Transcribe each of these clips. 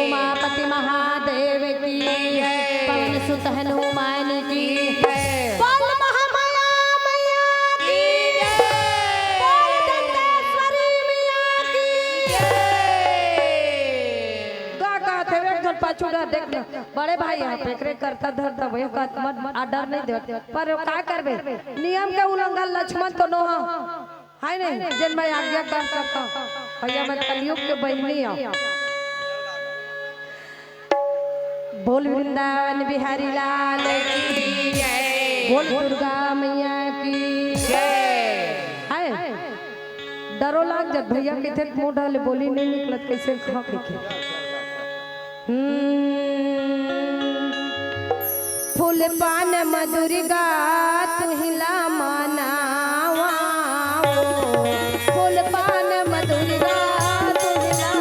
उमापति महादेव की पवन सुत हनुमान की बोल महामाया मैया की बोल दंतेश्वरी मैया की गा थे एक जन पाछूड़ा देखना बड़े भाई यहाँ पे करे करता धरता भैया का मत डर नहीं दे पर का करबे नियम के उल्लंघन लक्ष्मण तो नो है नहीं जन मैं आज्ञा कर सकता भैया मैं कलयुग के बहनी हूँ। बोल वृंदावन बिहारी लाल की जय, बोल दुर्गा मैया की जय। डरो लाग जब भैया किथे मुंह डाले बोली नहीं निकलत कैसे खा के फूल पान मधुरी गात हिला मनावा फूल पान मधुरी गात हिला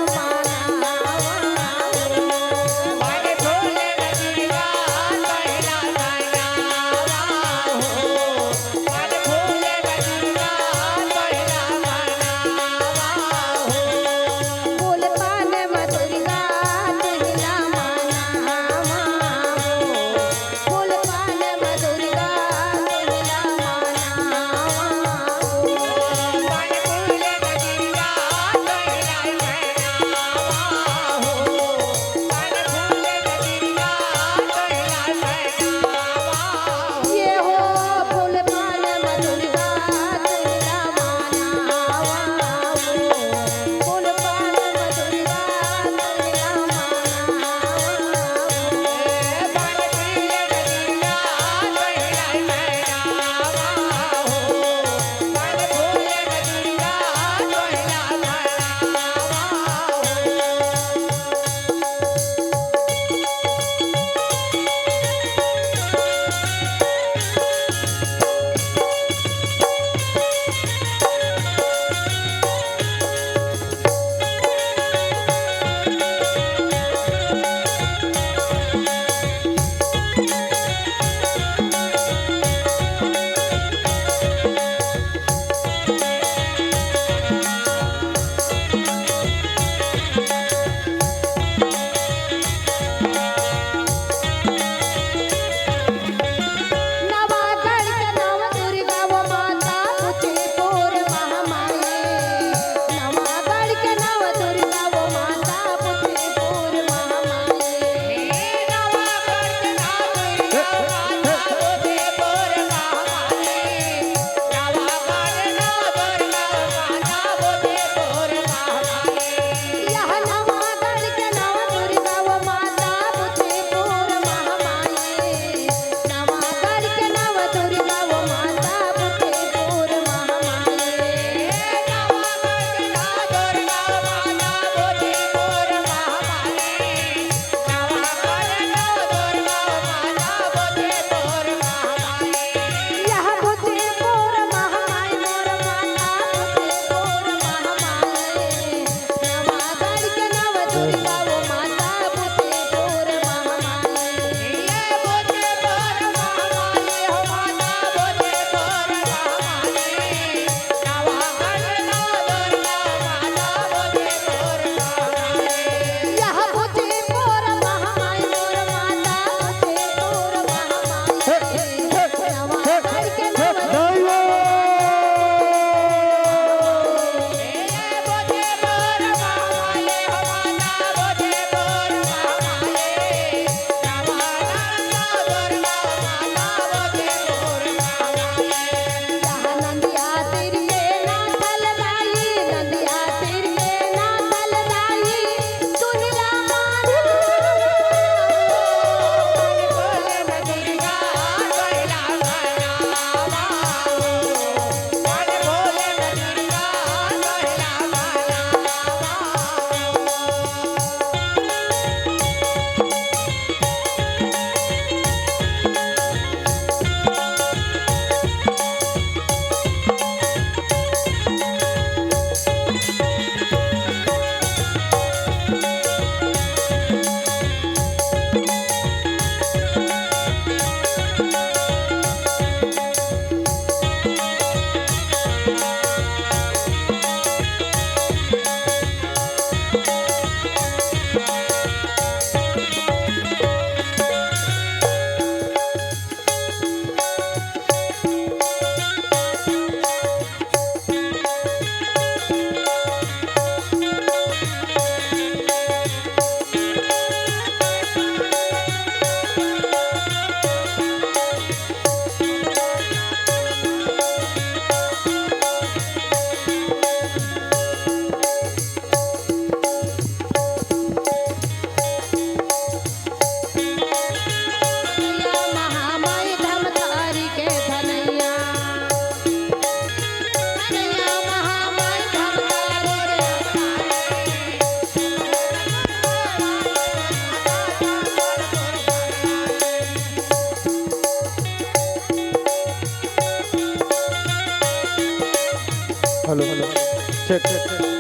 चेक